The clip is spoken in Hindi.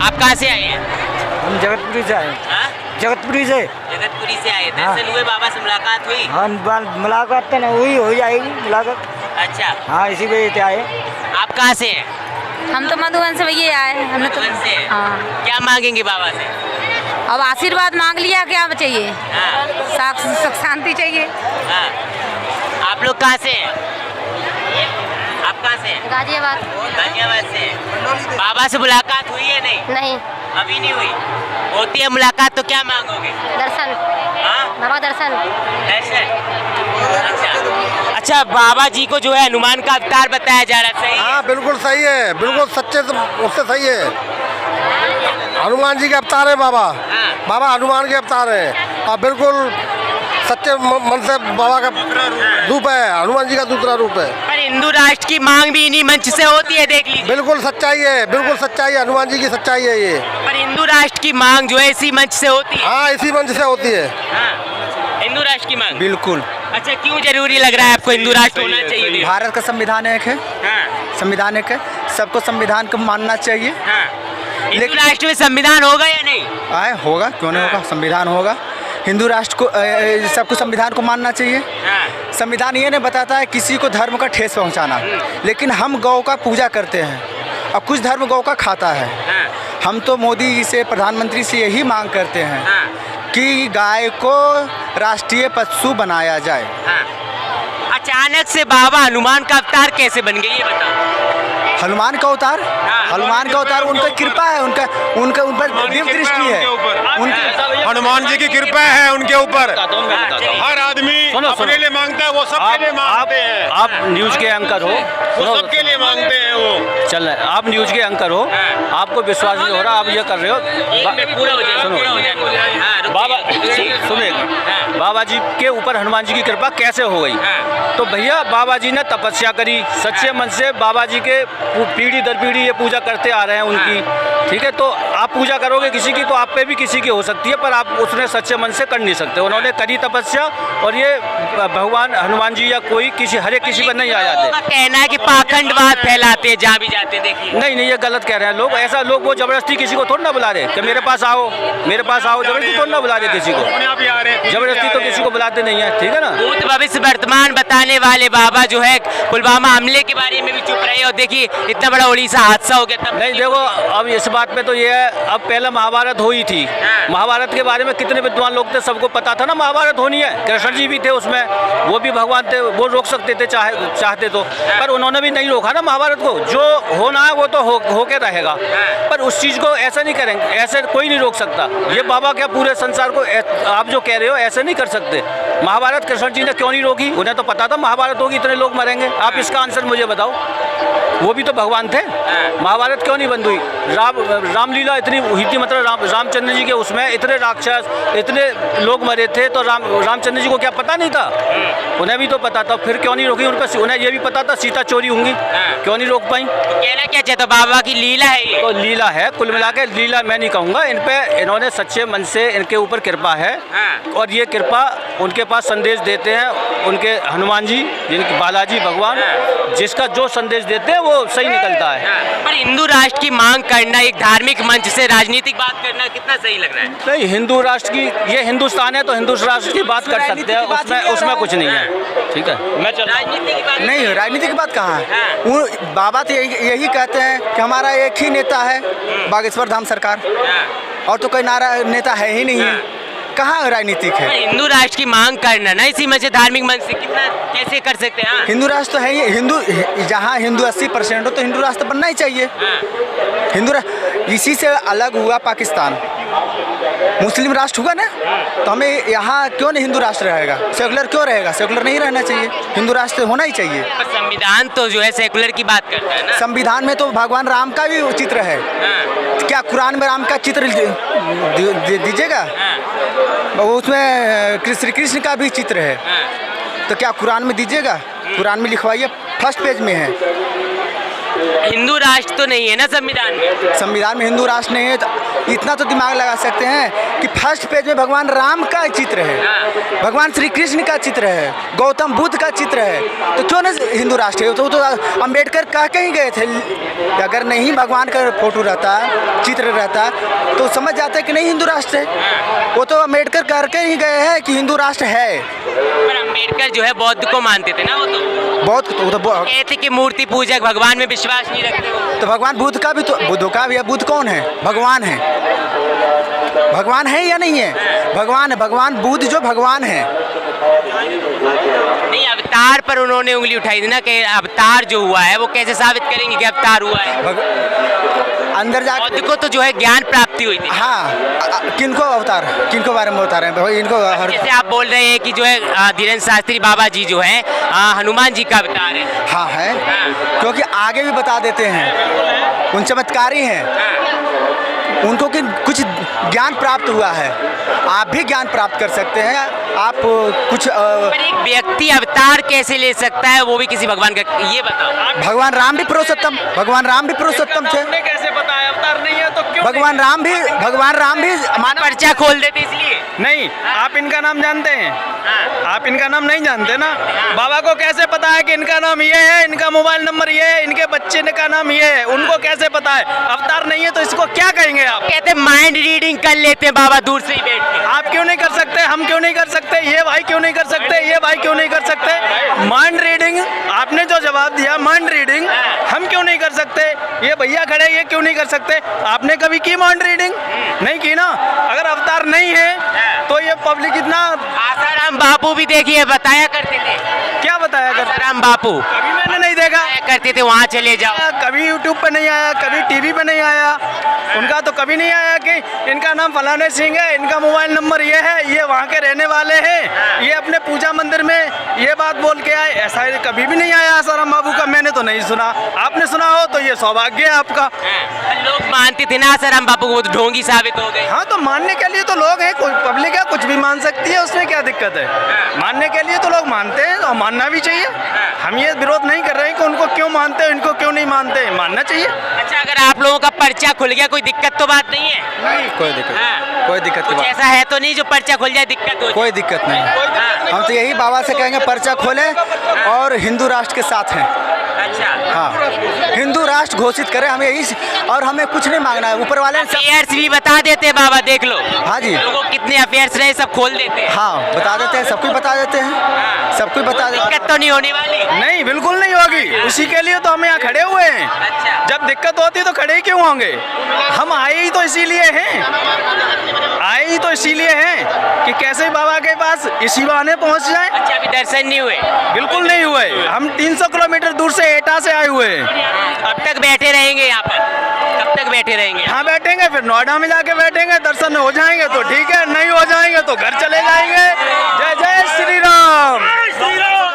आप कहाँ से आए हैं? हम जगतपुरी से आए। हाँ? जगतपुरी से। जगतपुरी से आए। दर्शन हुए, बाबा से मुलाकात हुई? हाँ, मुलाकात तो ना हुई, हो जाएगी मुलाकात। अच्छा, हाँ, इसी वजह से आए। आप कहाँ से हैं? हम तो मधुबन से भैया आए हैं। हमने तो मधुबन से? हाँ, क्या मांगेंगे बाबा से? अब आशीर्वाद मांग लिया, क्या चाहिए? हाँ, सुख शांति चाहिए। हाँ। आप लोग कहाँ से हैं? आप कहाँ से हैं? गाजियाबाद। गाजियाबाद से। बाबा से मुलाकात हुई है नहीं? नहीं, अभी नहीं हुई। होती है मुलाकात तो क्या मांगोगे? दर्शन, हाँ? बाबा दर्शन। दर्शन। अच्छा, बाबा जी को जो है हनुमान का अवतार बताया जा रहा है, सही है? हाँ बिल्कुल सही है, बिल्कुल सच्चे से उससे सही है। हनुमान जी के अवतार है बाबा। हाँ। बाबा हनुमान के अवतार है और बिल्कुल सच्चे मन से बाबा का रूप है, हनुमान जी का दूसरा रूप है। पर हिंदू राष्ट्र की मांग भी इन्हीं मंच से होती है, देख लीजिए। बिल्कुल सच्चाई है, बिल्कुल सच्चाई है, हनुमान जी की सच्चाई है ये। पर हिंदू राष्ट्र की मांग जो है इसी मंच से होती है। हाँ, इसी मंच से होती है। हाँ, हिंदू राष्ट्र की मांग। बिल्कुल। अच्छा, क्यों जरूरी लग रहा है आपको हिंदू राष्ट्र होना चाहिए? भारत का संविधान एक है, हाँ, संविधान एक है, सबको संविधान को मानना चाहिए। हाँ। हिंदू राष्ट्र में संविधान होगा या नहीं? आए होगा, क्यों नहीं होगा, संविधान होगा। हिंदू राष्ट्र को सबको संविधान को मानना चाहिए। हाँ, संविधान ये नहीं बताता है किसी को धर्म का ठेस पहुंचाना, लेकिन हम गौ का पूजा करते हैं और कुछ धर्म गौ का खाता है। हाँ, हम तो मोदी जी से, प्रधानमंत्री से यही मांग करते हैं हाँ, कि गाय को राष्ट्रीय पशु बनाया जाए। हाँ। अचानक से बाबा हनुमान का अवतार कैसे बन गए, ये बताओ। हनुमान का अवतार, हाँ। हनुमान का अवतार उनका कृपा है, उनका उनका उन पर दिव्य दृष्टि है। हनुमान जी की कृपा है उनके ऊपर। हर आदमी अपने लिए मांगता है, वो सबके लिए मांगते हैं। आप न्यूज़ के एंकर हो, वो सबके लिए मांगते हैं वो। चल रहा है, आप न्यूज़ के एंकर हो, आपको विश्वास नहीं हो रहा, आप ये कर रहे हो। पूरा हो जाए, सुनो। पूरा हो जाए। हाँ, बाबा रुकिए। हाँ। बाबा जी के ऊपर हनुमान जी की कृपा कैसे हो गई? हाँ। तो भैया बाबा जी ने तपस्या करी, सच्चे मन से बाबा जी के पीढ़ी दर पीढ़ी ये पूजा करते आ रहे हैं उनकी, ठीक है। तो आप पूजा करोगे किसी की तो आप पे भी किसी की हो सकती है, पर आप उसने सच्चे मन से कर नहीं सकते। उन्होंने करी तपस्या और ये भगवान हनुमान जी या कोई किसी हर एक किसी पर नहीं आ जाते। कहना है कि पाखंडवाद फैलाते हैं जहाँ भी जाते हैं, देखिए। नहीं, ये गलत कह रहे हैं लोग। ऐसा लोग वो जबरदस्ती किसी को थोड़ा ना बुला रहे कि मेरे पास आओ, मेरे पास आओ, जबरदस्ती थोड़ा ना बुला रहे किसी को, जबरदस्ती तो किसी को बुलाते नहीं है, ठीक है ना। भूत भविष्य वर्तमान बताने वाले बाबा जो है पुलवामा हमले के बारे में भी चुप रहे, और देखिए इतना बड़ा उड़ीसा हादसा हो गया तब। नहीं देखो, अब इस बात पे तो ये है, अब पहले महाभारत हुई थी, महाभारत के बारे में कितने विद्वान लोग थे, सबको पता था ना महाभारत होनी है। कृष्ण जी भी थे उसमें, वो भी भगवान थे, वो रोक सकते थे चाहते तो, पर उन्होंने भी नहीं रोका ना महाभारत को। जो होना है वो तो होके रहेगा, पर उस चीज़ को ऐसा नहीं करेंगे, ऐसे कोई नहीं रोक सकता। ये बाबा क्या पूरे संसार को आप जो कह रहे हो ऐसे नहीं कर सकते। महाभारत कृष्ण जी ने क्यों नहीं रोकी? उन्हें तो पता था महाभारत होगी, इतने लोग मरेंगे। आप इसका आंसर मुझे बताओ। वो भी तो भगवान थे। महाभारत क्यों नहीं बंद हुई? रामलीला इतनी हुई थी, मतलब रामचंद्र जी के उसमें इतने राक्षस, इतने लोग मरे थे, तो रामचंद्र जी को क्या पता नहीं था? उन्हें भी तो पता था, फिर क्यों नहीं रोकी? उन्हें ये भी पता था सीता चोरी होंगी, क्यों नहीं रोक पाई? कहना क्या चाहता बाबा की लीला है ये? तो लीला है, कुल मिला के लीला मैं नहीं कहूँगा। इन पे इन्होंने सच्चे मन से इनके ऊपर कृपा है, और ये कृपा उनके पास संदेश देते हैं उनके हनुमान जी, जिनके बालाजी भगवान, जिसका जो संदेश देते हैं वो सही निकलता है। पर हिंदू राष्ट्र की मांग करना एक धार्मिक मंच से राजनीतिक बात करना कितना सही लग रहा है? नहीं, हिंदू राष्ट्र की, ये हिंदुस्तान है तो हिंदू राष्ट्र की बात कर सकते हैं, उसमें कुछ नहीं है, ठीक है। मैं राजनीति की बात नहीं, राजनीति की बात कहाँ है? वो बाबा तो यही कहते हैं कि हमारा एक ही नेता है, बागेश्वर धाम सरकार, और तो कोई नेता है ही नहीं है। कहाँ राजनीतिक है? हिंदू राष्ट्र की मांग करना ना इसी मंच से, धार्मिक मंच से कितना कैसे कर सकते हैं? हिंदू राष्ट्र तो है ही, हिंदू जहाँ हिंदू 80% हो तो हिंदू राष्ट्र बनना ही चाहिए। हिंदू इसी से अलग हुआ पाकिस्तान, मुस्लिम राष्ट्र हुआ ना, तो हमें यहाँ क्यों नहीं हिंदू राष्ट्र रहेगा? सेकुलर क्यों रहेगा? सेकुलर नहीं रहना चाहिए, हिंदू राष्ट्र होना ही चाहिए। पर संविधान तो जो है सेकुलर की बात करता है ना। संविधान में तो भगवान राम का भी चित्र है। क्या कुरान में राम का चित्र दीजिएगा? उसमें श्री कृष्ण का भी चित्र है, तो क्या कुरान में दीजिएगा? कुरान में लिखवाइए, फर्स्ट पेज में है। हिंदू राष्ट्र तो नहीं है ना संविधान में? संविधान में हिंदू राष्ट्र नहीं है, तो इतना तो दिमाग लगा सकते हैं कि फर्स्ट पेज में भगवान राम का चित्र है, भगवान श्री कृष्ण का चित्र है, गौतम बुद्ध का चित्र है, तो क्यों ना हिंदू राष्ट्र है? तो अम्बेडकर कह के ही गए थे, अगर नहीं भगवान का फोटो रहता, चित्र रहता, तो समझ जाते कि नहीं हिंदू राष्ट्र है। वो तो अम्बेडकर करके ही गए हैं कि हिंदू राष्ट्र है। पर अम्बेडकर जो है बौद्ध को मानते थे ना, वो तो बहुत कहते कि मूर्ति पूजक, भगवान में विश्वास नहीं रखते वो। तो भगवान बुद्ध का भी, तो बुद्ध का भी है। बुद्ध कौन है? भगवान है। भगवान है या नहीं है? भगवान है। भगवान बुद्ध जो भगवान है। नहीं, अवतार पर उन्होंने उंगली उठाई थी ना कि अवतार जो हुआ है वो कैसे साबित करेंगे कि अवतार हुआ है? अंदर जा बौद्ध को तो जो है ज्ञान प्राप्ति हुई थी। हाँ, किनको अवतार, किनको बारे में बता रहे हैं? इनको हर, जैसे आप बोल रहे हैं कि जो है धीरेन्द्र शास्त्री बाबा जी जो है हनुमान जी का अवतार है। हाँ है, क्योंकि आगे भी बता देते हैं, उन चमत्कारी हैं, उनको कि कुछ ज्ञान प्राप्त हुआ है। आप भी ज्ञान प्राप्त कर सकते हैं। आप कुछ पर एक व्यक्ति अवतार कैसे ले सकता है, वो भी किसी भगवान का, ये बताओ। भगवान राम भी पुरुषोत्तम, भगवान राम भी पुरुषोत्तम थे। कैसे बताया अवतार नहीं है तो क्यों? भगवान राम भी मानव पर्चा खोल देते इसलिए। नहीं, आप इनका नाम जानते हैं? आप इनका नाम नहीं जानते ना? बाबा को कैसे पता है कि इनका नाम ये है, इनका मोबाइल नंबर ये है, इनके बच्चे का नाम ये है? उनको कैसे पता है? अवतार नहीं है तो इसको क्या कहेंगे आप? कहते माइंड रीडिंग कर लेते हैं बाबा दूर से ही बैठ के। आप क्यों नहीं कर सकते? हम क्यों नहीं कर सकते? ये भाई क्यों नहीं कर सकते? ये भाई क्यों नहीं कर सकते? माइंड रीडिंग आपने जो जवाब दिया, माइंड रीडिंग हम क्यों नहीं कर सकते? ये भैया खड़े, ये क्यों नहीं कर सकते? आपने कभी की माइंड रीडिंग? नहीं की ना। अगर अवतार नहीं है तो ये पब्लिक इतना। आसाराम बापू भी देखिए बताया करते थे। क्या बताया करते? आसाराम बापू कभी मैंने नहीं देखा। करते थे वहाँ चले जाओ। कभी यूट्यूब पे नहीं आया, कभी टीवी पे नहीं आया, उनका तो कभी नहीं आया कि इनका नाम फलाने सिंह है, इनका मोबाइल नंबर ये है, ये वहाँ के रहने वाले हैं, ये अपने पूजा मंदिर में ये बात बोल के आए। ऐसा कभी भी नहीं आया आसाराम बाबू का, मैंने तो नहीं सुना। आपने सुना हो तो ये सौभाग्य है आपका। लोग मानते थे ना आसाराम बापू को, वो तो ढोंगी साबित हो गए। हाँ, तो मानने के लिए तो लोग हैं, कोई पब्लिक है, कुछ भी मान सकती है, उसमें क्या दिक्कत है? मानने के लिए तो लोग मानते हैं और मानना भी चाहिए। हम ये विरोध नहीं कर रहे हैं कि उनको क्यों मानते हैं, इनको क्यों नहीं मानते, मानना चाहिए। अच्छा, अगर आप लोगों का पर्चा खुल गया कोई दिक्कत तो बात नहीं है? नहीं, कोई दिक्कत, कोई दिक्कत की कुछ बात, ऐसा है तो नहीं जो पर्चा खुल जाए दिक्कत हो? कोई दिक्कत नहीं। हम तो यही बाबा से कहेंगे पर्चा खोलें और हिंदू राष्ट्र के साथ हैं। अच्छा, हाँ, हिंदू राष्ट्र घोषित करें, हमें यही, और हमें कुछ नहीं मांगना है, ऊपर वाले सब। अफेयर्स भी बता देते हैं बाबा, देख लो। हाँ जी, लोगों को कितने अफेयर्स रहे सब खोल देते हैं। हाँ बता देते हैं, सब कुछ बता देते हैं, सब कुछ बता देते हैं। दिक्कत तो नहीं होने वाली? नहीं, बिल्कुल नहीं होगी। उसी के लिए तो हम यहाँ खड़े हुए हैं। अच्छा, जब दिक्कत होती तो खड़े क्यों होंगे? हम आए ही तो इसीलिए हैं, आए ही तो इसीलिए हैं कि कैसे बाबा के पास इसी बहाने पहुँच जाए। अच्छा, अभी दर्शन नहीं हुए? बिल्कुल नहीं हुए। हम 300 किलोमीटर दूर से एटा से आए हुए हैं। अब तक बैठे रहेंगे यहाँ पर? कब तक बैठे रहेंगे? यहाँ बैठेंगे, फिर नोएडा में जाके बैठेंगे, दर्शन हो जाएंगे तो ठीक है।